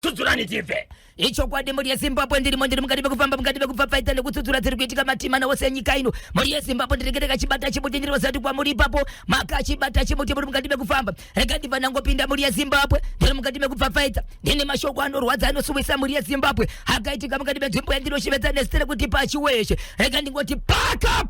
tudzurani tife. Icho kwadi muri yeZimbabwe ndiri mukati bekufamba mukati bekufafaita nekutsutsura dziri kuitika matima nawose nyika ino. Muri yeZimbabwe ndiregereka chibata chimuti ndiri wasati kwa muri ipapo makachibata chimuti muri mukati bekufamba. Rega ndibva nangopinda muri yeZimbabwe ndiri mukati bekufafaita. Ndine mashoko anorwadza anosuwisa muri yeZimbabwe. Hakaitika mukati benzvimbo yandinoshevedzana nestere kuti pachiweshe. Rega ndingoti paka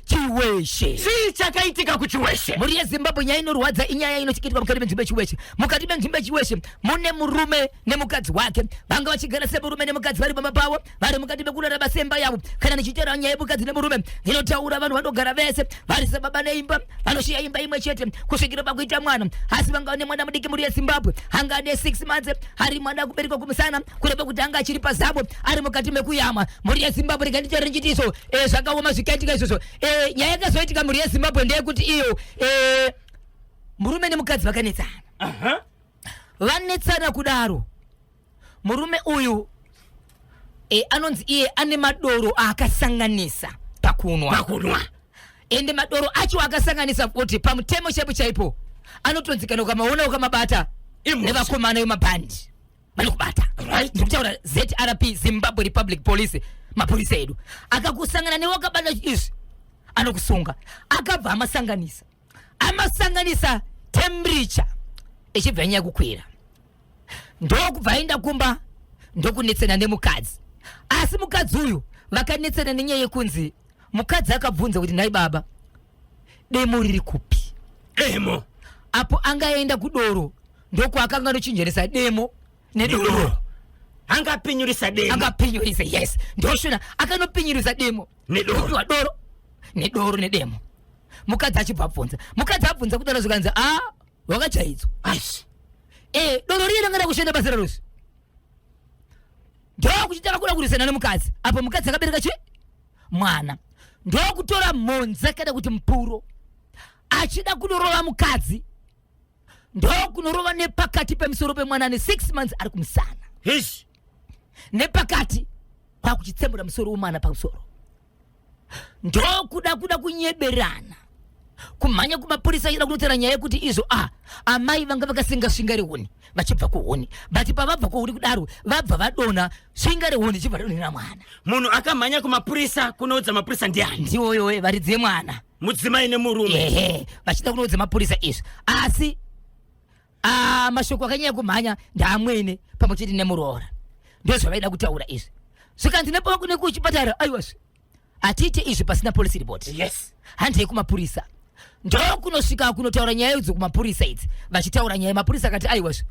chiweshe. Si chakaitika kuchiweshe. Muri yeZimbabwe nyaya inorwadza inyaya inochikitika mukati benzvimbo chiweshe. Mukati benzvimbo chiweshe mune murume nemukadzi wake vanga vachigara semurume nemukadzi vari pamapawo vari mukati mekurara basemba yavo. Kana nichitaura nyaya yemukadzi nemurume ndinotaura vanhu vanogara vese vari sababa neimba vanoshiya imba imwe chete kusvikira pakuita mwana. Asi vanga ne mwana mudiki muri yeZimbabwe anga ane 6 months ari mwana kubereka kumusana kureva kuti anga achiri pazabo ari mukati mekuyama. Muri yeZimbabwe rekandichari nchitiso zvakaoma zvikaitika izvozvo. Nyaya yakazoitika muri yeZimbabwe ndeyekuti iyo murume nemukadzi vakanetsana. Vanetsana kudaro murume uyu anonzi iye ane madoro akasanganisa pakunwa. Ende madoro acho akasanganisa kuti pamutemo chepo chaipo anotonzikana ukamaona ukamabata nevakomana vemabhandi vanokubata. Ndikutaura ZRP Zimbabwe Republic Police mapolisa edu akakusangana newe wakabata izvi anokusunga. Akabva amasanganisa temperature echibva nyaya kukwira ndokubva aenda kumba ndokunetsana nemukadzi. Asi mukadzi uyu vakanetsana nenyaya yekunzi mukadzi akabvunza kuti nhai baba demo riri kupi. Demo apo angaenda kudoro ndoko akanga anochinjeresa demo nedoro. Angapinyurisa demo. Angapinyurisa yes. Ndoshona akanopinyurisa demo nedoro. Nedoro nedemo. Mukadzi achibva abvunza. Mukadzi abvunza kudaro zvikanzi wakachaidzwa. Aish. Doro riye ngana kushenda basa rarusi. Ndokuchitaka kuda kurisana nemukadzi. Apo mukadzi akabereka mwana. Ndokutora monza kana kuti mpuro. Achida kudorova mukadzi. Ndokunorova nepakati pemusoro pemwana ne 6 months ari kumusana. Ish. Nepakati pakuchitsembura musoro womwana pamusoro. Ndokuda kunyeberana. Kumanya kumapurisa ira kunotera nyaya yekuti izvo amai vanga vakasenga svingari huni vachibva kuhuni but pavabva kuhuni kudaro vabva vadona svingari huni chibva donera mwana. Munhu akamhanya kumapurisa kunoudza mapurisa ndiani? Ndiwoyo varidzi yemwana mudzimai nemurume. vachida kunoudza mapurisa izvi. Asi mashoko akanyanya kumhanya ndaamwene pamwe chete nemuroora ndozvavaida kutaura izvi. Zvikanzi nepava kune kuchipatara aiwazve atiite izvi pasina police report. Yes. Handei kumapurisa ndokunosvika kunotaura nyaya idzi kumapurisa idzi vachitaura nyaya. Mapurisa akati aiwazve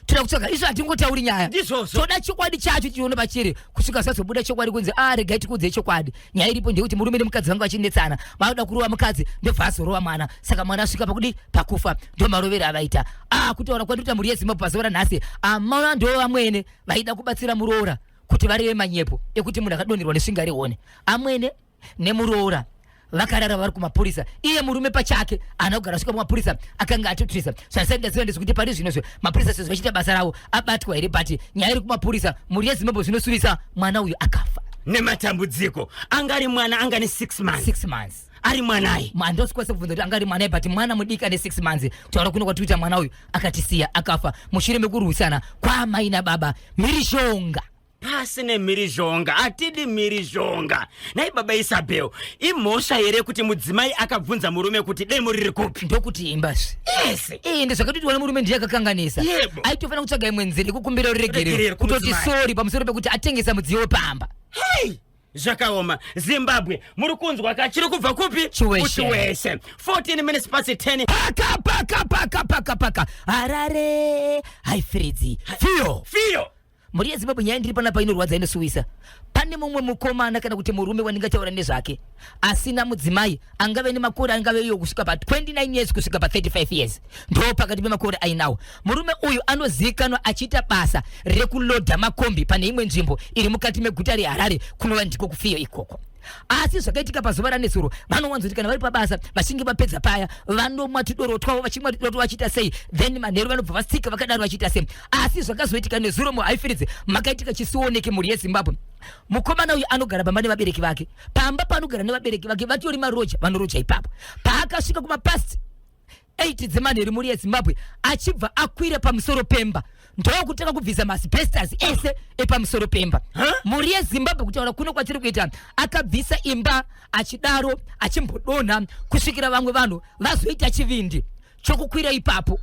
toda kutsvaga izvo hatingotauri nyaya toda chokwadi chacho chione pachiri kusvika sazobuda chokwadi kunzi regai tikuudze chokwadi. Nyaya iripo ndeyekuti murume nemukadzi vanga vachinetsana vanoda kurova mukadzi ndobva azorova mwana. Saka mwana asvika pakudi pakufa ndo marovero avaita. Kutaura kwandikuti muri yeZimbabwe pazuva ranhasi amana ndo vamwene vaida kubatsira muroora kuti vareve manyepo ekuti munhu akadonerwa nesvingari hone. Amwene nemuroora vakarara vari kumapurisa. Iye murume pachake anogara svika kumapurisa akanga atotrisa zvasaindaziva ndezvekuti pari zvinozvo mapurisa sezvo vachita basa ravo abatwa here but nyaya iri kumapurisa muri yeZimbabwe zvinosuvisa mwana uyu akafa nematambudziko. Angari mwana anga ne 6 months. Ari mwanai ndosikwanisa kubvunza kuti angari mwanai but mwana mudiki ane 6 months. Taura kuno kwatikuita mwana uyu akatisiya akafa mushure mekurwisana kwaamai nababa mhirizhonga. Pasine mhirizhonga atidi mhirizhonga. Nai baba Isabel imhosva here kuti mudzimai akabvunza murume kuti demo riri kupi? Ndokuti imbazve. Yes. Ndezvakatoti wana murume ndiye akakanganisa. Aitofanira kutsvaga imwe nzira yekukumbira uregerero kutoti sori pamusoro pekuti atengesa mudziyo wepamba. Zvakaoma. Zimbabwe muri kunzwa kachiri kubva kupi? Chiweshe. 14 minutes past 10. Paka Harare haifridzi fiyo muri yeZimbabwe nyaya ndiri panapa inorwadza inosuwisa. Pane mumwe mukomana kana kuti murume wandingataura nezvake asina mudzimai angave nemakore angave iyo kusvika pa 29 years kusvika pa 35 years ndo pakati pemakore ainawo. Murume uyu anozivikanwa achiita basa rekulodha makombi pane imwe nzvimbo iri mukati meguta reHarare kunova ndiko kufiyo ikoko. Asi zvakaitika pazuva ranesuro vanowanzoti kana vari pabasa vachinge vapedza paya vanomwa tudoro twavo vachimwa tudoro vachita sei then manheru vanobva vasika vakadaro vachita sei. Asi zvakazoitika nezuro muHaifiridzi makaitika chisioneke muri yeZimbabwe. Mukomana uyu anogara pamba nevabereki vake. Pamba panogara nevabereki vake vatori maroja vanoroja ipapo. Paakasvika kumapasti 8 dzemanheru muri yeZimbabwe achibva akwira pamusoro pemba ndokutaka kubvisa masibhesters ese epamusoro pemba. Mhuri yeZimbabwe kutaura kuno kwatiri kuita akabvisa imba achidaro achimbodonha kusvikira vamwe vanhu vazoita chivindi chokukwira ipapo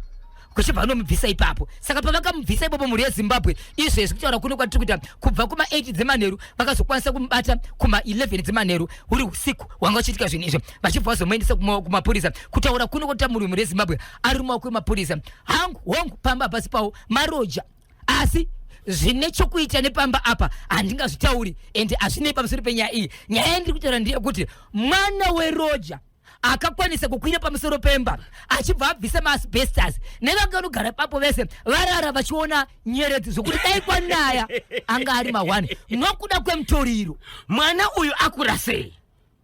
kuchibva vanomubvisa ipapo. Saka pavakamubvisa ipapo mhuri yeZimbabwe izvezvi kutaura kuno kwatiri kuita kubva kuma 8 dzemanheru vakazokwanisa kumubata kuma 11 dzemanheru uri usiku wanga vachiitika zvinhu izvi vachibva vazomuendesa kumapurisa. Kutaura kuno kwatita mhuri yeZimbabwe ari mumaoko emapurisa. Hongu pamba pasi pawo maroja asi zvine chokuita nepamba apa handingazvitauri ende hazvinei pamusoro penyaya iyi. Nyaya yandiri kutaura ndeyekuti mwana weroja akakwanisa kukwira pamusoro pemba achibva abvisa maasbestos nevanga vanogara papo vese varara vachiona nyeredzi zvokuti dai kwanaya anga ari ma1 nokuda kwemutoriro. Mwana uyu akura sei?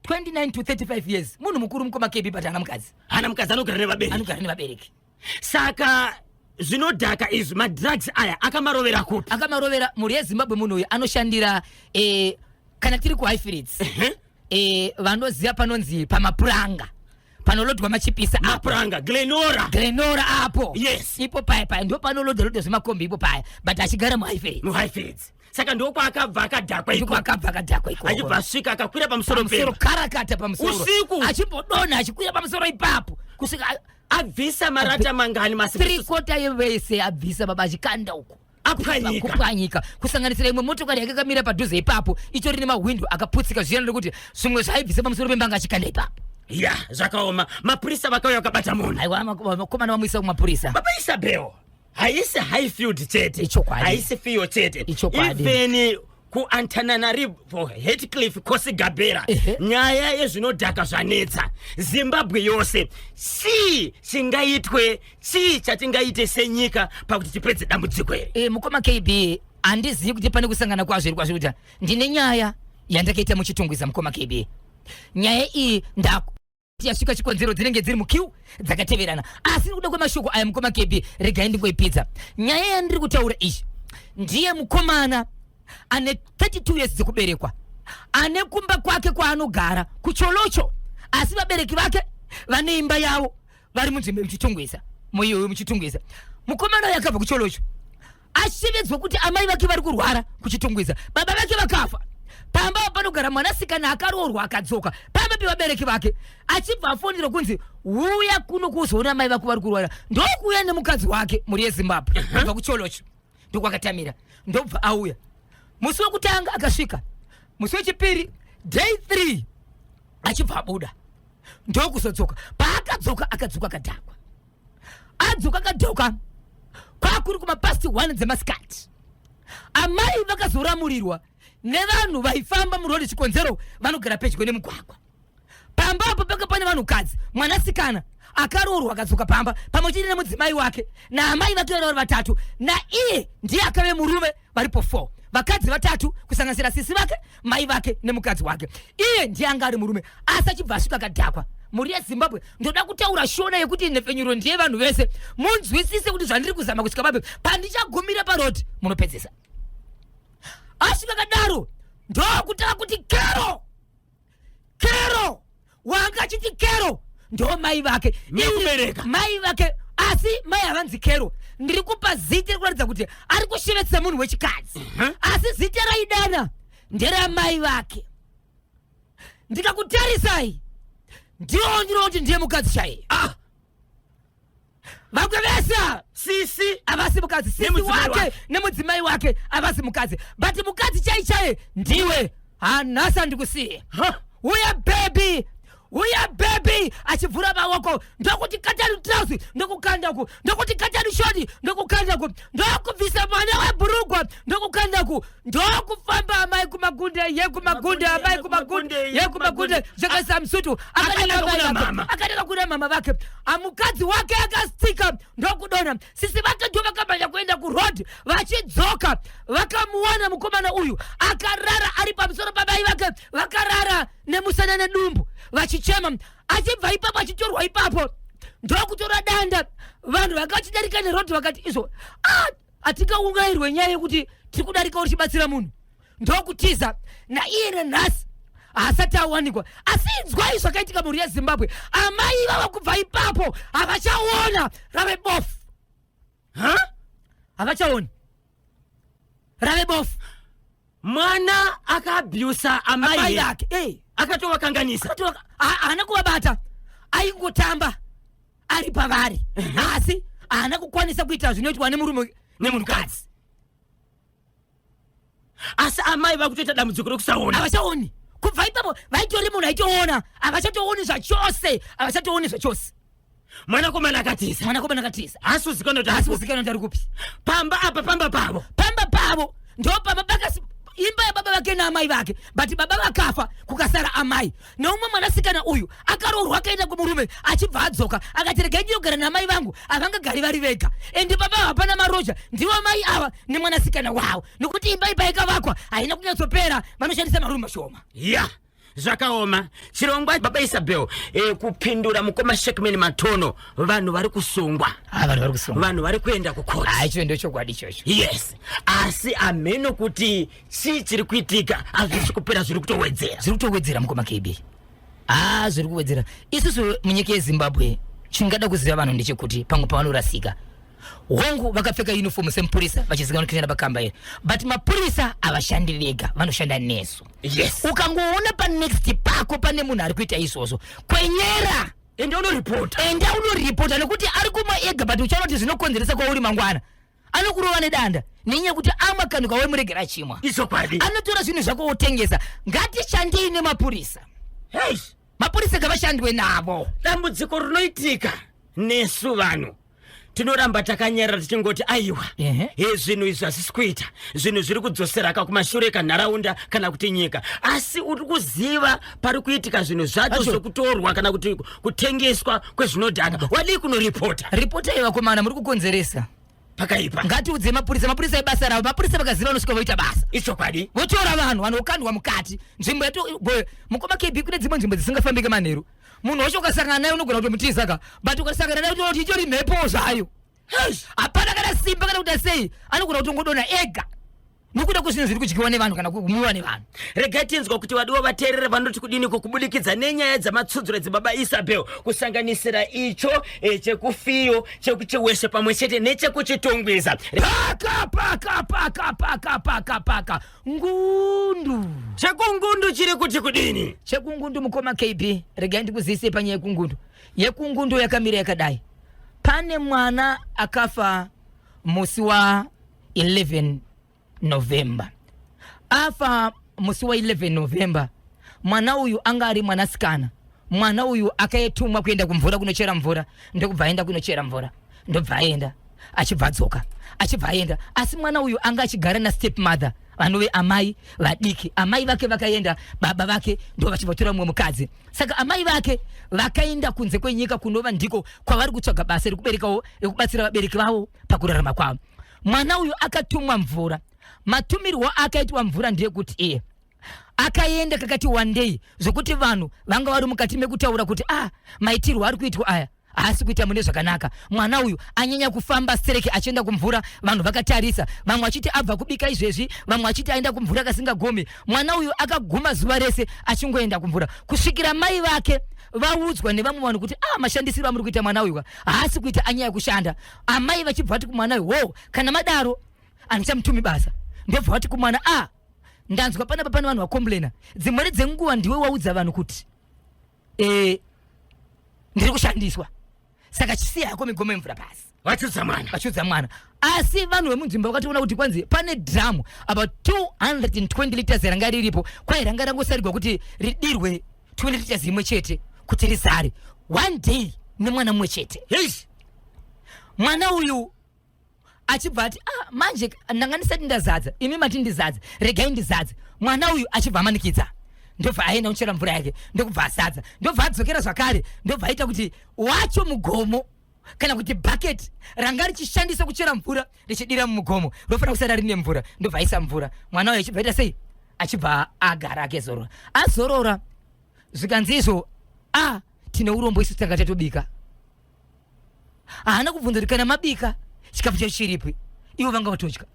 29 to 35 years. Munhu mukuru mukoma KB but hana mukadzi. Hana mukadzi anogara nevabereki. Saka zvinodhaka izvi madrugs aya akamarovera kupi? Akamarovera mhuri yeZimbabwe munhu uyu anoshandira kana tiri kuHighfields. Vanoziva panonzi pamapuranga panolodwa machipisa mapuranga Glenora apo. Yes. Ipo paya ndo panolodwa zvemakombi ipo paya but achigara muHighfields. Saka ndoko akabva akadhakwa iko. Achibva asvika akakwira pamusoro pemba. Karakata pamusoro. Usiku. Achimbodonha achikwira pamusoro ipapo. Kusvika abvisa marata mangani masibhesters. 3/4 yevese abvisa baba achikanda uko. Kupwanyika kusanganisira imwe motokari yakakamira padhuze ipapo ichori nemawindo akaputsika zviyana nekuti zvimwe zvaibvisa pamusoro pemba anga achikanda ipapo. Ya zvakaoma. Mapurisa vakauya vakabata munhu. Aiwa makomana vamuisa kumapurisa. Baba Isabel haisi Highfield chete, haisi Fio chete, even kuAntananarivo Heathcliff Kosigabera. Nyaya yezvinodhaka zvanetsa Zimbabwe yose. Chingaitwe chatingaite senyika pakuti tipedze dambudziko iri. Mukoma KB handizivi kuti pane kusangana kwazvo kuti ndine nyaya yandakaita muchitungwiza mukoma KB. Nyaya iyi yasvika chikonzero dzinenge dziri mukiu dzakateverana asi kuda kwemashoko aya mukoma KB regai ndingoipidza. Nyaya yandiri kutaura izvi ndiye mukomana ane 32 years dzekuberekwa ane kumba kwake kwaanogara kucholocho asi vabereki vake vane imba yavo vari munzvimbo muchitungwiza moyo muchitungwiza. Mukomana uyu akabva kucholocho achivedzwa kuti amai vake vari kurwara kuchitungwiza baba vake vakafa. Pamba panogara mwanasikana akaroorwa akadzoka pamba pevabereki vake achibva afonera kunzi uya kuno kuzoona mai vako vari kurwara ndokuuya nemukadzi wake mhuri yeZimbabwe kubva kucholocho ndokwakatamira ndobva auya. Musi wekutanga akasvika, musi wechipiri day 3 achibva abuda ndokuzodzoka. Paakadzoka akadzoka akadhakwa adzoka akadzoka kwakuri kumapasti 1 dzemasikati. Amai vakazoramurirwa nevanhu vaifamba murori chikonzero vanogara pedyo nemugwagwa. Pamba apo paka pane vanhukadzi mwanasikana akaroorwa akadzoka pamba pamwe chete nemudzimai wake naamai vake vari 3 naiye ndiye akave murume varipo 4. Vakadzi 3 kusanganisira sisi vake mai vake nemukadzi wake. Iye ndiye anga ari murume asi achibva asvika akadhakwa. Mhuri yeZimbabwe ndoda kutaura shona yekuti nhefenyuro ndiye vanhu vese munzwisise kuti zvandiri kuzama kusvika papo pandichagumira parodi munopedzesa. Asvika kadaro ndokutaka kuti kero wanga achiti kero ndo mai vake mai vake asi mai havanzi kero. Ndiri kupa zita rikuratidza kuti ari kushevetsa munhu wechikadzi asi zita raidana nderamai vake. Ndikakutarisai ndinoti ndiye mukadzi chaiye. Vakwevesa sisi avasi mukadzi, sisi wake nemudzimai wake avasi mukadzi, but mukadzi chaiye ndiwe. Hanhasa ndikusiye uya baby achivhura maoko ndokuti katani trousi ndokukandaku ndokuti katani shoti ndokukandaku ndokubvisa mwana webhurugwa ndokukandaku ndokufamba amai kumagunde amai kumagunde zvakaisa musutu akataka kuna mama vake. Mukadzi wake akastika ndokudonha. Sisi vake ndo vakamanya kuenda kurod vachidzoka vakamuona mukomana uyu akarara ari pamusoro pamai vake vakarara nemusana nedumbu vachichema. Achibva ipapo achitorwa ipapo ndokutora danda. Vanhu vakachidarika nerodi vakati izvo atingaungairwe nyaya yekuti tiri kudarika uri chibatsira munhu ndokutiza naiye nanhasi asati awanikwa. Asi inzwai zvakaitika mhuri yeZimbabwe. Amai vava kubva ipapo havachaona rave bofu avachaoni rave bofu mwana akabyusa amai yake akatowakanganisa ana kuvabata aingotamba ari pavari asi ana kukwanisa kuita zvinoitwa nemurume nemunhukadzi asi amai vakutoita dambudziko rekusaona avachaoni kubva ipapo vaitori munhu aitoona avachatooni zvachose mwanakomana akatiza asi uzikanwa kuti ari kupi pamba apa pamba pavo ndo pamba pakasi imba yababa vake naamai vake but baba vakafa kukasara amai neumwe mwanasikana uyu akaroorwa akaenda kumurume achibva adzoka akati regai ndinogara naamai vangu havangagari vari vega endi baba hapana maroja ndivo mai ava nemwanasikana wavo nekuti imba ipa ikavakwa haina kunyatsopera vanoshandisa marume mashoma zvakaoma chirongwa baba Isabel kupindura mukoma Shekman Matono vanhu vari kusungwa vanhu vari kuenda kukoti icho ndo chokwadi ichocho yes asi ameno kuti chiri kuitika azvisi kupera zviri kutowedzera mukoma KB zviri kuwedzera isusu munyika yeZimbabwe chingada kuziva vanhu ndechekuti pamwe pavanorasika hongu vakapfeka uniform semapurisa vachizikanwa kuenda pakamba here but mapurisa avashandi vega vanoshanda nesu yes ukangoona panext pako pane munhu ari kuita izvozvo kwenyera enda unoripota nekuti ari kumwa ega but uchaona kuti zvinokonzeresa kwauri mangwana anokurova nedanda nenyaya kuti amwa kanhu kawemuregera chimwa izokwadi anotora zvinhu zvako otengesa ngatishandei nemapurisa mapurisa ngavashandwe navo dambudziko rinoitika nesu vanhu tinoramba takanyarara tichingoti aiwa zvinhu izvi hazisi kuita zvinhu zviri kudzoseraka kumashure kanharaunda kana kuti nyika asi uri kuziva pari kuitika zvinhu zvacho zvokutorwa kana kuti kutengeswa kwezvinodhaka wadii kunoripota ivakomana muri kukonzeresa pakaipa ngatiudze mapurisa ebasa ravo mapurisa vakaziva vanosvika voita basa ichokwadi votora vanhu vanokandwa mukati nzvimbo mukoma KB kune dzimwe nzvimbo dzisingafambike manheru munhu wacho ukasangana naye unogona kutomutizaka but ukasangana naye utoona kuti ichori mhepo zvayo hapana kana simba kana kuti sei anogona kutongodona ega nokuda kwezvinhu zviri kudyiwa nevanhu kana kumwiwa nevanhu regai tinzwa kuti vadiwo vateerere vanoti kudiniko kubudikidza nenyaya dzamatsudzuro dzebaba Isabel kusanganisira icho chekufiyo chekuchiweshe pamwe chete nechekuchitongwiza paka ngundu chekungundu chiri kuti kudini chekungundu mukoma KB regai ndikuzivise panyaya yekungundu yakamira yakadai pane mwana akafa musi wa 11 November afa musi wa 11 November mwana uyu anga ari mwanasikana mwana uyu akayetumwa kuenda kumvura kunochera mvura ndokubva aenda kunochera mvura ndobva aenda achibvadzoka achibva aenda asi mwana uyu anga achigara na step mother vanove amai vadiki amai vake vakaenda baba vake ndo vachivatora mumwe mukadzi saka amai vake vakaenda kunze kwenyika kunova ndiko kwavari kutsvaga basa rekubatsira vabereki vavo pakurarama kwavo mwana uyu akatumwa mvura matumirwo akaitwa mvura ndeyekuti akaenda kakati one day zvokuti vanhu vanga vari mukati mekutaura kuti maitirwo ari kuitwa aya haasi kuita mune zvakanaka mwana uyu anyanya kufamba stereke achienda kumvura vanhu vakatarisa vamwe achiti abva kubika izvezvi vamwe achiti aenda kumvura kasingagomi mwana uyu akaguma zuva rese achingoenda kumvura kusvikira mai vake vaudzwa nevamwe vanhu kuti mashandisiro amuri kuita mwana uyu haasi kuita anyaya kushanda amai vachibva vati kumwana uyu kana madaro anichamutumi basa ndobva vati kumwana ndanzwa panapa pane vanhu vakomblena dzimwere dzenguva ndiwe waudza vanhu kuti ndiri kushandiswa saka chisiya yako migome mvura pasi vachudza mwana asi vanhu vemunzvimbo vakatoona kuti kwanzi pane dhamu about 220 liters ranga riripo kwai ranga rangosarirwa kuti ridirwe 20 liters imwe chete kuti rizare one day nemwana mumwe chete mwana uyu achibva ati manje ndanga ndisati ndazadza imi mati ndizadza regai ndizadza mwana uyu achibva amanikidza ndobva aenda kuchera mvura yake ndokubva azadza ndobva adzokera zvakare ndobva aita kuti wacho mugomo kana kuti bhaketi ranga richishandisa kuchera mvura richidira mumugomo rofanira kusara rine mvura ndobva aisa mvura mwana uyu achibva aita sei achibva agara akezorora azorora zvikanzi izvo tine urombo isu tanga tatobika haana kubvunza kuti kana mabika chikafu chacho chiripi ivo vanga vatodya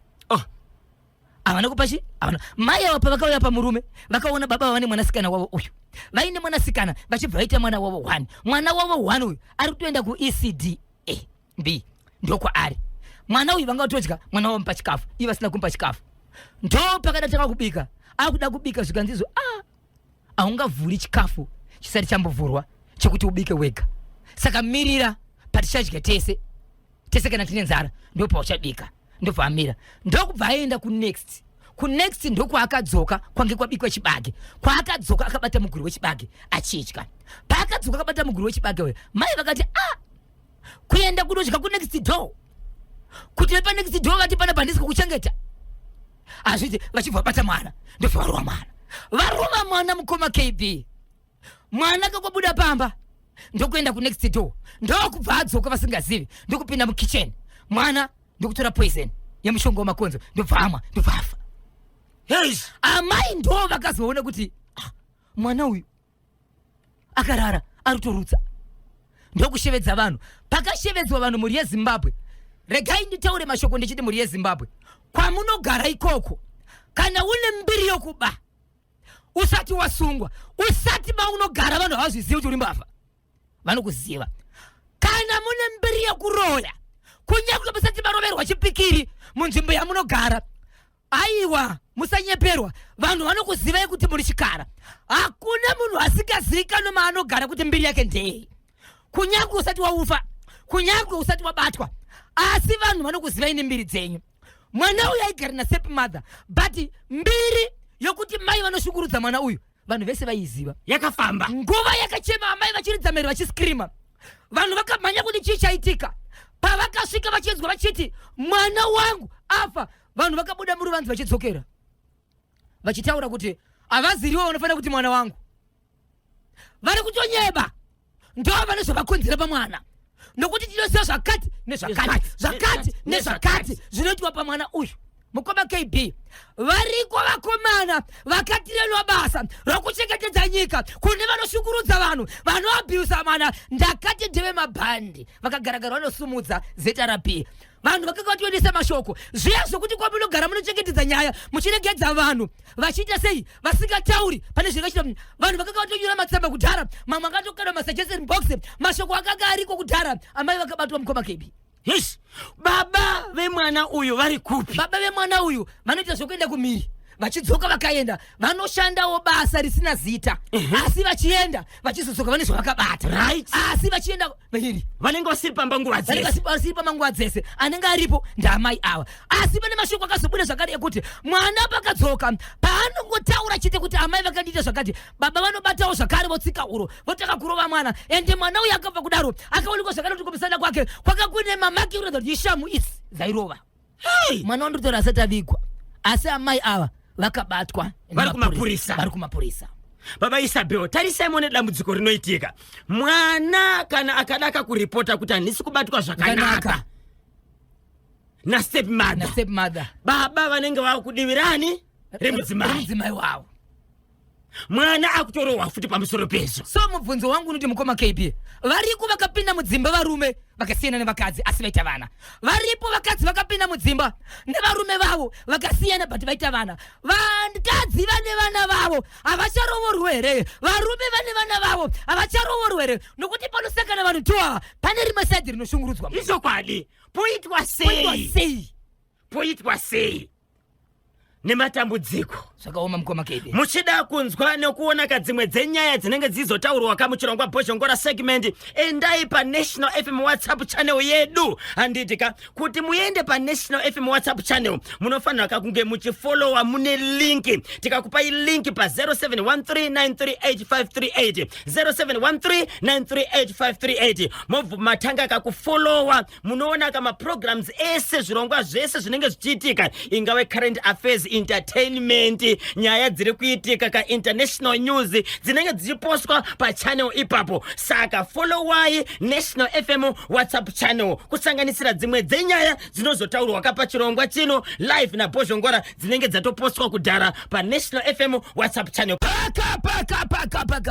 havana kupachi havana mai avo pavakauya pamurume vakaona baba vane mwanasikana wavo uyu vaine mwanasikana vachibva vaita mwana wavo 1 mwana wavo 1 uyu ari kutoenda kuECD B ndokwa ari mwana uyu vanga utodya mwana wampa chikafu iva sina kumpa chikafu ndo pakadatanga kubika akuda kubika zvikanzizo aungavhuri chikafu chisati chambovhurwa chekuti ubike wega saka mirira patichadya tese kana tine nzara ndo pauchabika ndo paamira ndo kubva aenda ku next ndo kwaakadzoka kwange kwabikwa chibage kwaakadzoka akabata muguru wechibage achidya paakadzoka akabata muguru wechibage we mai vakati kuenda kudodya ku next door kuti pa next door vati pana pandisika kuchengeta azviti vachibva bata mwana ndo varuma mwana mukoma KB mwana kakobuda pamba ndokuenda ku next door ndokubva adzoka vasingazivi ndokupinda mukitchen mwana ndokutora poison yemushongo wamakonzo ndobva afa. Yes. Amai ndo vakazoona kuti mwana uyu akarara aritorutsa ndokushevedza vanhu pakashevedzwa vanhu muri yeZimbabwe. Regai nditaure mashoko ndichiti muri yeZimbabwe kwamunogara ikoko kana une mbiri yokuba usati wasungwa usati maunogara vanhu havazvizivi kuti uri mbavha vanokuziva kana mune mbiri yokuroya kunyakulo musati maroverwa chipikiri munzvimbo yamunogara aiwa musanyeperwa vanhu vanokuzivai kuti muri chikara hakuna munhu asingazivikanwa maanogara kuti mbiri yake ndei kunyakulo usati waufa kunyakulo usati wabatwa asi vanhu vanokuzivai nembiri dzenyu mwana uyu aigara nasepi mother but mbiri yokuti mai vanoshungurudza mwana uyu vanhu vese vaiziva yakafamba nguva yakachema amai vachiridza mhere vachiskrima vanhu vakamhanya kuti chii chaitika pavakasvika vachinzwa vachiti mwana wangu afa vanhu vakabuda muruvanzi vachidzokera vachitaura kuti havaziriwo vanofanira kuti mwana wangu vari kutonyeba ndo vanozvavakonzera pamwana nokuti tinoziva zvakati nezvakati zvinoitwa pamwana uyu mukoma KB variko vakomana vakatirenwa basa rokuchengetedza nyika kune vanoshungurudza vanhu vanoabhiusa mwana ndakati ndeve mabhandi vakagaragara vanosumudza zeta rapi vanhu vakakatoendesa mashoko zviya zvokuti kwamunogara munochengetedza nyaya muchiregedza vanhu vachiita sei vasingatauri pane zvingachita vanhu vakakatonyura matsamba kudhara mamwe akatokana masuggestion box mashoko akanga ariko kudhara amai vakabatwa mukoma KB. Yes. Baba vemwana uyu vari kupi? Baba vemwana uyu vanoita zvokuenda kumiri vachidzoka vakaenda vanoshandawo basa risina zita asi vachienda vachizodzoka vane zvavakabata right asi vachienda viri vanenge vasiri pamba nguva dzese vasiri pamba nguva dzese anenge aripo ndaamai ava asi pane mashoko akazobuda zvakare ekuti mwana pakadzoka paanongotaura chete kuti amai vakandiita zvakati baba vanobatawo zvakare votsika uro votaka kurova mwana ende mwana uyu akabva kudaro akaonekwa zvakare kuti kumusana kwake kwakakune mamaki unoza kuti ishamu isi zairova mwana wandotora asati avigwa asi amai ava vakabatwa vari kumapurisa. Baba Isabel tarisai muone dambudziko rinoitika mwana kana akadaka kuripota kuti handisi kubatwa zvakanaka na step mother baba vanenge vakudivirani remudzimai wavo mwana akutorohwa futi pamusoro pezvo. So mubvunzo wangu unokuti mukoma KB variko vakapinda mudzimba varume vakasiyana nevakadzi asi vaita vana varipo vakadzi vakapinda mudzimba nevarume vavo vakasiyana but vaita vana vakadzi vane vana vavo havacharovorwe here varume vane vana vavo havacharovorwe here nokuti panosangana vanhu tuava pane rimwe saidi rinoshungurudzwa izokwadi poitwa sei nematambudziko zvakaoma mukoma KB muchida kunzwa nekuona kadzimwe dzenyaya dzinenge dzizotaurwa kamuchirongwa Bhozhongora segment endai pa National FM WhatsApp channel yedu handitika kuti muende pa National FM WhatsApp channel munofanira kunge muchifollowa mune linki tikakupai linki pa 0713938538 0713938538 mobvu matanga kakufollowa munoona kama programs ese zvirongwa zvese zvinenge zvichiitika ingawe current affairs entertainment nyaya dziri kuitika ka international news dzinenge dzichipostwa pa channel ipapo saka followai National FM WhatsApp channel kusanganisira dzimwe dzenyaya dzinozotaurwa kapa chirongwa chino live na Bhozhongora dzinenge dzatopostwa kudhara pa National FM WhatsApp channel.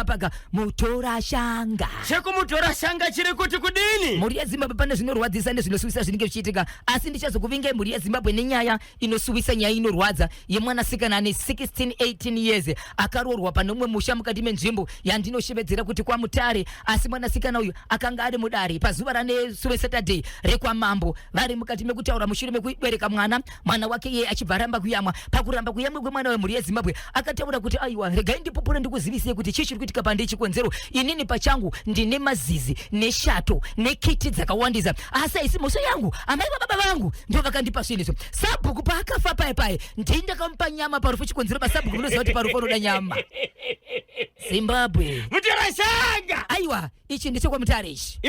Paka mutora shanga chekumutora shanga chiri kuti kudini muri yeZimbabwe pane zvinorwadzisa nezvinosuvisa zvinenge zvichiitika asi ndichazokuvingai muri yeZimbabwe nenyaya inosuwisa nyaya inorwadza yemwanasikana ane 16-18 years akarorwa panomwe musha mukati menzvimbo yandinoshevedzera kuti kwa Mutare. Asi mwanasikana uyu akanga ari mudare pazuva rane Saturday rekwa mambo vari mukati mekutaura mushure mekubereka mwana wake iye achibva ramba kuyamwa. Pakuramba kuyamwa kwemwana wemhuri yeZimbabwe akataura kuti aiwa regai ndipupure ndikuzivise kuti chichiri kuitika pandei chikonzero. Inini pachangu ndine mazizi neshato nekiti dzakawandisa, asi aisi moso yangu amai baba vangu ndio vakandipa zvinhu. Sabhuku paakafa paye ndini ndakamupa nyama parufu chikonzero. Pasabhuku munoziva kuti parufu anoda nyama. Zimbabwe Mutarashanga. Aiwa, ichi ndicho kwa Mutare ichi.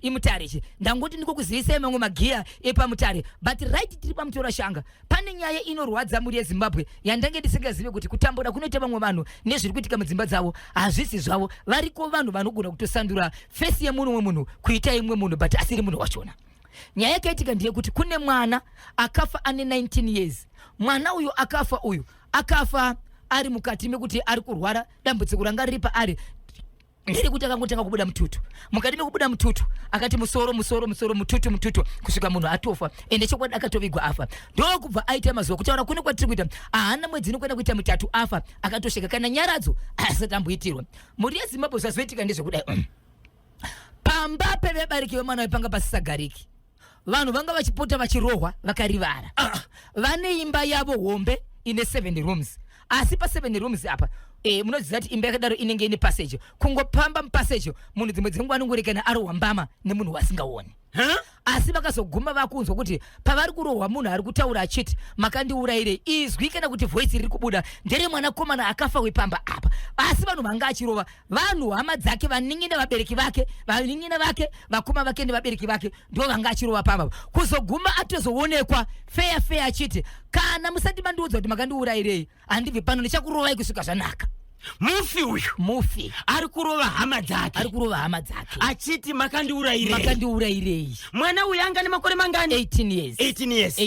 Imutara ichi. Ndangoti ndikukuzivisai mamwe magiya epa Mutare. But right tiri pa Mutarashanga. Pane nyaya inorwadza muri yeZimbabwe yandange ndisingazive kuti kutambura kunoita vamwe vanhu nezviri kuitika mudzimba dzavo hazvisi zvavo. Variko vanhu vanogona kutosandura fesi yemunhu wemunhu kuita imwe munhu but asiri munhu wachona. Nyaya yakaitika ndeyekuti kune mwana akafa ane 19 years. Mwana uyu akafa ari mukati mekuti ari kurwara dambudziko ranga riri paari ndiri kuti akangotanga kubuda mututu. Mukati mekubuda mututu akati musoro mututu kusvika munhu atofa ende chokwadi akatovigwa afa. Ndokubva aita mazuva kutaura kune kwatiri kuita haana mwedzi inokwenda kuita mutatu afa akatosheka kana nyaradzo asati amboitirwa. Muri yeZimbabwe zvazoitika ndezvekudai pamba pevebariki vemwana wepanga pasisagariki vanhu vanga vachipota vachirohwa vakarivara. Vane imba yavo hombe ine 7 rooms. Asi pa 7 rooms apa munoziva kuti imba yakadaro inenge ine passage. Kungopamba mupassage munhu dzimwe dzenguva anongorekana arohwa mbama nemunhu wasingaoni. Asi vakazoguma vakunzwa kuti pavari kurohwa munhu ari kutaura achiti makandiurayire izwi kana kuti voice riri kubuda ndere mwanakomana akafa wepamba apa. Asi vanhu vanga achirova vanhu hama dzake vaningina vabereki vake vakoma vake nevabereki vake ndo vanga achirova pamba. Kuzoguma atozoonekwa fair achiti kana musati mandiudza kuti makandiurayirei handibvi pano ndichakurovai kusvika zvanaka. Mufi ari kurova hama dzake achiti makandiurayirei. Mwana uyu anga nemakore mangani? 18 years.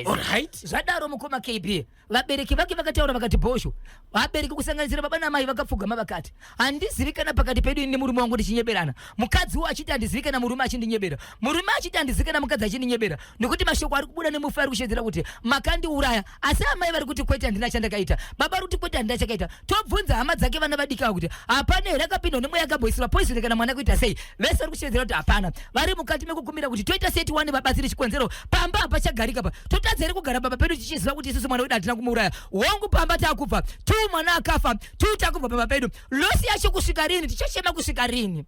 Alright. Zvadaro mukoma KB vabereki vake vakataura vakati bhosho vabereki kusanganisira baba namai vakapfugama vakati handizivi kana pakati pedu ini murume wangu ndichinyeberana. Mukadzi achiti handizivi kana murume achindinyebera. Murume achiti handizivi kana mukadzi achindinyebera. Nekuti mashoko ari kubuda nemufi ari kushedzera kuti makandiuraya. Asi amai vari kuti kwete handina chandakaita. Baba ari kuti kwete handina chakaita. Tobvunza hama dzake vana vadika kuti hapana here akapinda nemwe yakamboisirwa poison kana mwana kuita sei. Vese vari kushedzera kuti hapana. Vari mukati mekukumbira kuti toita seti 1 vabatsiri chikonzero pamba apa chagarika pa. Totadza here kugara baba pedu tichiziva kuti isusu mwana wedu hatina kumuuraya. Wangu pamba takufa 2 mwana akafa 2 takubva baba pedu. Losi yacho kusvika rini tichashema kusvika rini.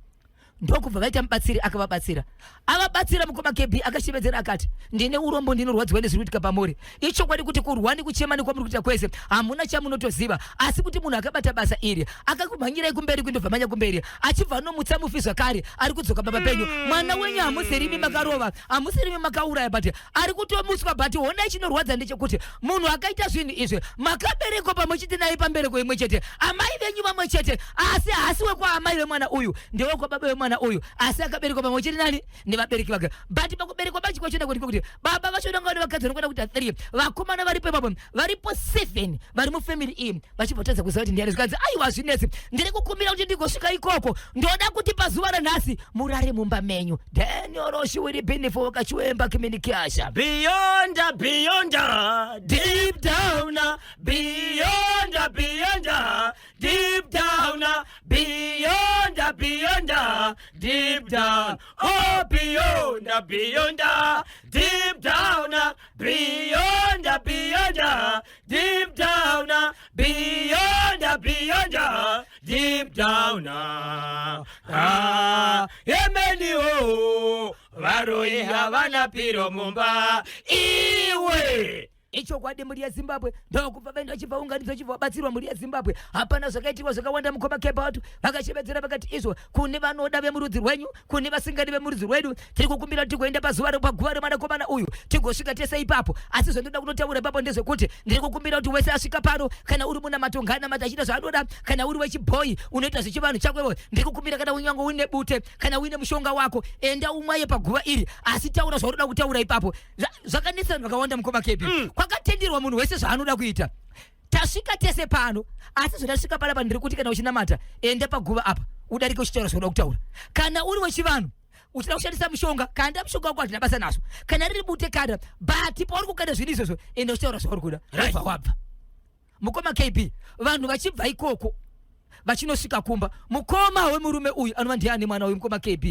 Ndokubva vaita mubatsiri akavabatsira. Avabatsira mukoma KB akashevedzera akati ndine urombo ndinorwadziwa nezviri kuitika pamuri. Ichokwadi kuti kurwani kuchema nekwamuri kuita kwese hamuna chamunotoziva. Asi kuti munhu akabata basa iri akakumhanyirai kumberi kuindobva manya kumberi achibva anomutsa mufi zvakare ari kudzoka baba penyu. Mwana wenyu hamusirimi makarova hamusirimi makauraya but ari kutomutswa but honai chinorwadza ndechekuti munhu akaita zvinhu izvi makaberekwa pamwe chete naye pambereko imwe chete. Amai venyu vamwe chete asi hasi wekwa amai vemwana uyu ndewekwa baba vemwana uyu asi akaberekwa pamwe chete nani nevabereki vake. But pakuberekwa pachi kwachona kuti baba vachona ngani vakadzana kwenda kuita 3 vakomana varipo ipapo varipo 7 vari mufamily iyi vachibvotadza kuziva kuti ndiani zvikanzi aiwa zvinetsi ndiri kukumbira kuti ndigosvika ikoko ndoda kuti pazuva ranhasi murare mumba menyu. Daniel Roshi will be for kachiwemba communication beyond deep down beyond deep down beyond deep down oh beyond deep down beyond deep down beyond deep down emeni varoi havana piro mumba iwe. Ichokwadi muri yeZimbabwe ndokubva vanhu vachibva unganidzwa vachibva vabatsirwa muri yeZimbabwe. Hapana zvakaitirwa zvakawanda mukoma kepa watu vakashevedzera vakati izvo kune vanoda vemurudzi rwenyu kune vasingadi vemurudzi rwedu tiri kukumbira tigoenda paguva remwanakomana uyu tigosvika tese ipapo. Asi zvendoda kunotaura ipapo ndezvekuti ndiri kukumbira kuti wese asvika pano kana uri munamatongo anamata achita zvaanoda kana uri wechibhoyi unoita zvechivanhu chakwewo ndiri kukumbira kana unyange uine bute kana uine mushonga wako enda umwaye paguva iri asi taura zvaunoda kutaura ipapo. Zvakanetsa vakawanda mukoma kepi kwakatenderwa munhu wese zvaanoda kuita. Tasvika tese pano asi zvodasvika panapa ndiri kuti kana uchinamata enda paguva apa udarike uchitaura zvaunoda kutaura. Kana uri wechivanhu uchida kushandisa mushonga kanda mushonga wako hatina basa naso kana riri bute kada but pauri kukanda zvinhu izvozvo enda uchitaura zvauri kuda wabva. mukoma KB vanhu vachibva ikoko vachinosvika kumba mukoma wemurume uyu anova ndiani mwana uyu mukoma KB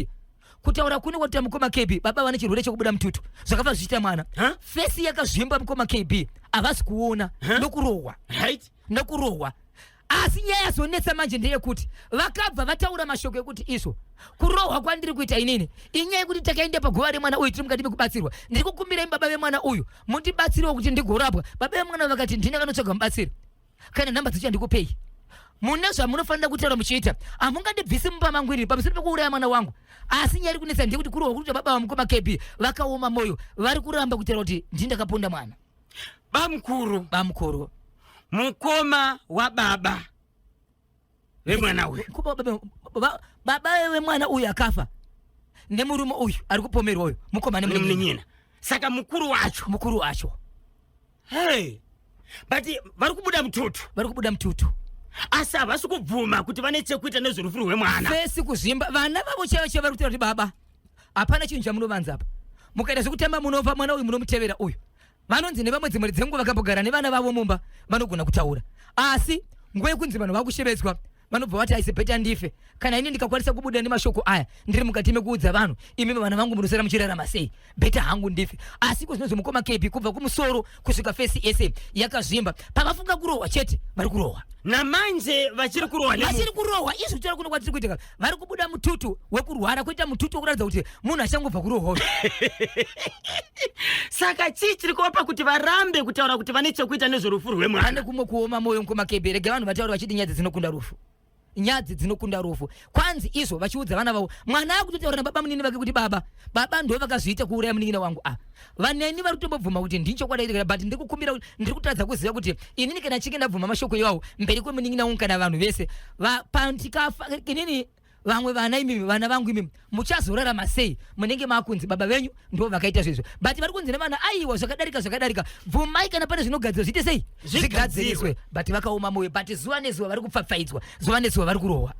kutaura kune kuti mukoma KB baba vane chirwere chekubuda mututu zvakafa zvichita mwana fesi yakazvimba mukoma KB havasi kuona nokurohwa right nokurohwa asi nyaya zonetsa manje ndeyekuti vakabva vataura mashoko ekuti izvo kurohwa kwandiri kuita inini inyaya yekuti takaenda paguva remwana uyu tiri mukati mekubatsirwa ndiri kukumbirai baba vemwana uyu mundibatsirewo kuti ndigorapwa baba vemwana vakati ndini akanotsvaga mubatsiri kana nhamba dzicha ndikupei mune zvamunofanira kutaura muchiita hamungandibvisi mumba mangu iri pamusoro pekuuraya mwana wangu asi nyaya iri kunetsa ndeyekuti kurohwa kuti baba vamukoma KB vakaoma moyo vari kuramba kutaura kuti ndini ndakaponda mwana bamukuru mukoma wa baba vemwana uyu baba vemwana uyu akafa nemurume uyu ari kupomerwa uyu mukoma nemunyina saka mukuru wacho hey but vari kubuda mututu asi havasi kubvuma kuti vane chekuita nezverufu rwemwana vesi kuzvimba vana vavo chaivo vari kutaura kuti baba hapana chinhu chamunovanza apa mukaita zvekutamba munova mwana uyu munomutevera uyu vanonzi nevamwe dzimwe dzenguva vakambogara nevana vavo mumba vanogona kutaura asi nguva yekunzi vanhu vakushevedzwa vanobva vati aise bheta ndife kana ini ndikakwanisa kubuda nemashoko aya ndiri mukati mekuudza vanhu imi vana vangu munosara muchirarama sei bheta hangu ndife asi kuzvinonzi mukoma KB kubva kumusoro kusvika fesi ese yakazvimba pavafunga kurohwa chete vari kurohwa namanje vachiri kurohwa izvi tora kuno kwatiri kuitika vari kubuda mututu wekurwara kuita mututu wekuratidza kuti munhu achangobva kurohwa saka chii chiri kuvapa kuti varambe kutaura kuti vane chekuita nezverufu rwemwana pane kumwe kuoma moyo mukoma KB rega vanhu vataura vachiti nyadzi dzinokunda rufu kwanzi izvo vachiudza vana vavo mwana akutotaura nababa munini vake kuti baba ndo vakazviita kuuraya munin'ina wangu vaneni vari kutombobvuma kuti ndichokwadi but ndiri kukumbira kuti ndiri kutaradza kuziva kuti inini kana chinge ndabvuma mashoko iwawo mberi kwemunin'ina wangu kana vanhu vese pandikafa inini vamwe vana imimi vana vangu imimi muchazorarama sei munenge makunzi baba venyu ndo vakaita zvezvo but vari kunzi nevana aiwa zvakadarika bvumai kana pane zvinogadzirwa zviite sei zvigadziriswe but vakaoma moyo but zuva nezuva vari kupfapfaidzwa zuva nezuva vari kurohwa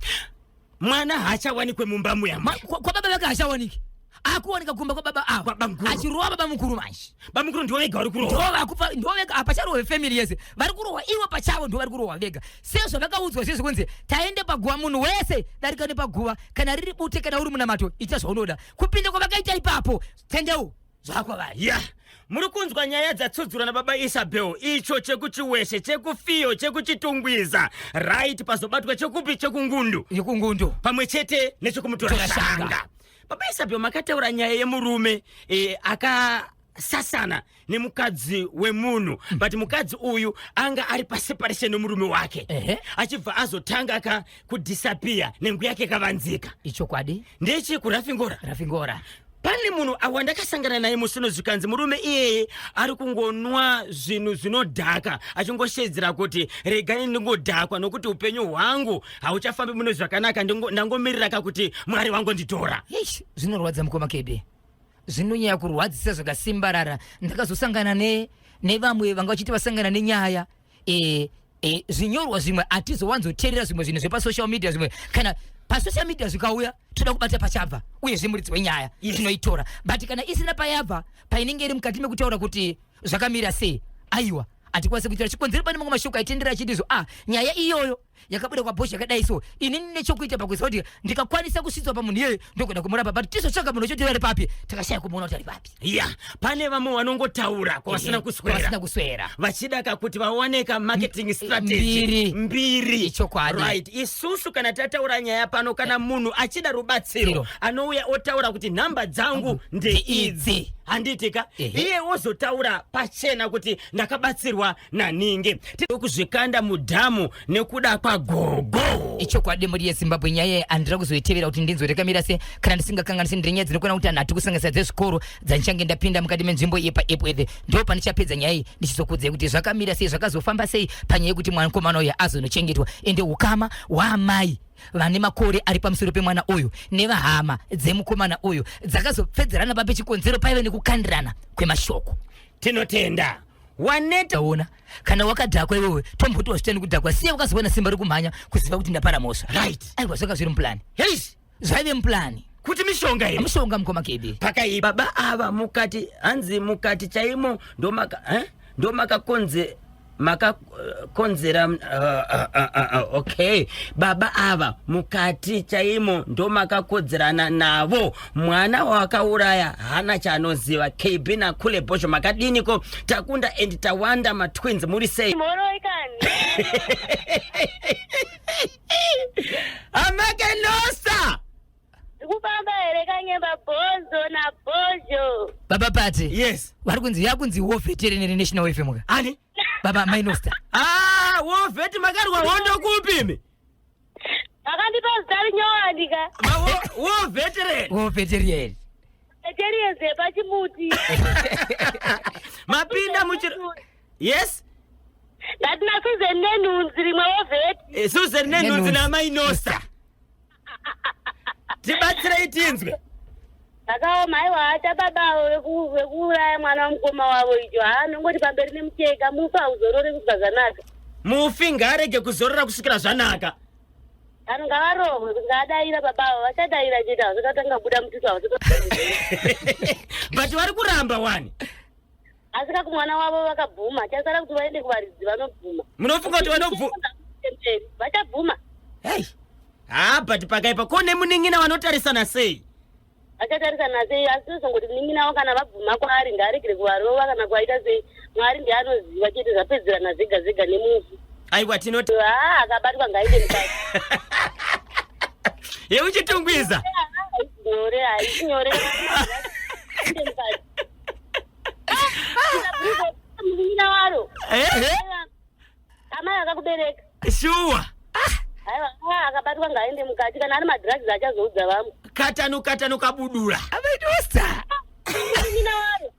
mwana haachawanikwe mumba muyama kwababa vake haachawaniki akuwanika kumba kwababa ava achirova baba mukuru manje baba mukuru ndiwo vega vari kurohwa ndovega apacharohwa vefamily yese vari kurohwa ivo pachavo ndo vari kurohwa vega sezvo vakaudzwa zvezvo kunzi taende paguva munhu wese darika nepaguva kana riri bute kana uri munamato ita zvaunoda kupinda kwavakaita ipapo tendewo zvakwavari muri kunzwa nyaya dzatsudzurwa nababa Isabel icho chekuchiweshe chekufiyo chekuchitungwiza right pazobatwa chekupi chekungundu pamwe chete nechekumutora shanga baba Isabel makataura nyaya yemurume akasasana nemukadzi wemunhu but mukadzi uyu anga ari paseparation nemurume wake achibva azotanga kudisappear nengu yake kavanzika icho kwadi ndechi kurafingora pane munhu awandakasangana naye musino zvikanzi murume iyeye ari kungonwa zvinhu zvinodhaka achingoshedzera kuti regai ndingodhakwa nokuti upenyu hwangu hauchafambi muno zvakanaka ndangomirira kuti mwari wangu nditora zvinorwadza mukoma KB zvinonyanya kurwadzisa zvakasimbarara ndakazosangana nevamwe vanga vachiti vasangana nenyaya zvinyorwa zvimwe hatizowanzoteerera zvimwe zvinhu zvepasocial media zvimwe kana pasocial media zvikauya toda kubata pachabva uye zvimuridzi wenyaya tinoitora but kana isina payabva painenge iri mukati mekutaura kuti zvakamira sei aiwa hatikwanisi kuitira chikonzero pane mamwe mashoko aitendera achitizvo nyaya iyoyo yakabuda kwabhoshi yakadai so inini nechokuita pakuziva kuti ndikakwanisa kusvidzwa pamunhu iyeyo ndogona kumurapa but tizotsvaga munhu wechoti ari papi takashaya kumuona kuti ari papi pane vamwe vanongotaura kwavasina kuswera vachida kuti vaoneka marketing strategy mbiri chokwadi right isusu kana tataura nyaya pano kana munhu achida rubatsiro anouya otaura kuti nhamba dzangu ndeidzi handitika iye wozotaura pachena kuti ndakabatsirwa naningi tiri kuzvikanda mudhamu nekuda kwagogo icho kwadi muri yeZimbabwe nyaya andira kuzoitevera kuti ndinzorekamira se kana ndisingakanganisi ndirenyaya dzinokona kuti anhatu kusanganisa dzezvikoro dzandichange ndapinda mukati menzvimbo iyi paepwethe ndo pandichapedza nyaya iyi ndichizokudzai kuti zvakamira sei zvakazofamba sei panyaya yekuti mwanakomana uyu azonochengetwa ende ukama hwaamai vane makore ari pamusoro pemwana uyu nevahama dzemukomana uyu dzakazopfedzerana pape chikonzero paive nekukandirana kwemashoko tinotenda waneta ona kana wakadhakwa iwewe tomboti wazvitani kudhakwa siye wakazoona simba rikummanya kuziva kuti ndapara mosva right aiwa zvanga zviri mupulani zvaive mupulani kuti mishonga iri mishonga mukoma KB pakai baba ava mukati hanzi mukati chaimo ndomakakonze makakonzera okay baba ava mukati chaimo ndo makakodzerana navo mwana wakauraya hana chaanoziva KB na Kule Bosho makadiniko takunda and tawanda matwins muri sei Amakenosa Kubamba ereka nyemba Bozo na Bosho. Baba Pati. Yes. Warikunzi yakunzi wo veterinary national FM muka. Ani? Baba Mainosta. Wo vet magari wa hondo kupimi. Akandipa zari nyoandika. Wo veteran. Wo veterinary. Veterinary zepa chimuti. Mapinda muchiro. Yes. Ngatina Susan Nenunzi rimwe wo vet. Susan Nenunzi na Mainosta. Tibatsira itinzwe. Akawo mai waata baba wekuraya mwana mukoma wavo icho ngoti pamberi nemucheka mufa uzorore kuzvazvanaka. Mufi ngarege kuzorora kusvikira zvanaka. Ngavarohwe ngadaira babavo vachadaira chete hazvikatanga buda mututu But vari kuramba wani. Asi kumwana wavo vakabvuma chasara kuti vaende kuvaridzi vanobvuma. Munofunga kuti vanobvuma? Vachabvuma. Hey. But pakaipa kone muningina vanotarisana sei? Vachatarisana sei asi tozongoti muningina wavo kana vabvuma kwaari ngaaregere kuvarova kana kwaita sei Mwari ndiye anoziva chete zvapedzerana zvega zvega nemufi. Aiwa tinoti akabatwa ngaende mukati. Uchitungwiza. Nyore nyore. Muningina waro. Amai akakubereka. Sure. Aiwa akabatwa ngaende mukati kana ari madrugs achazoudza vamwe. Katanu kabudura. Amainosta. Muningina waro.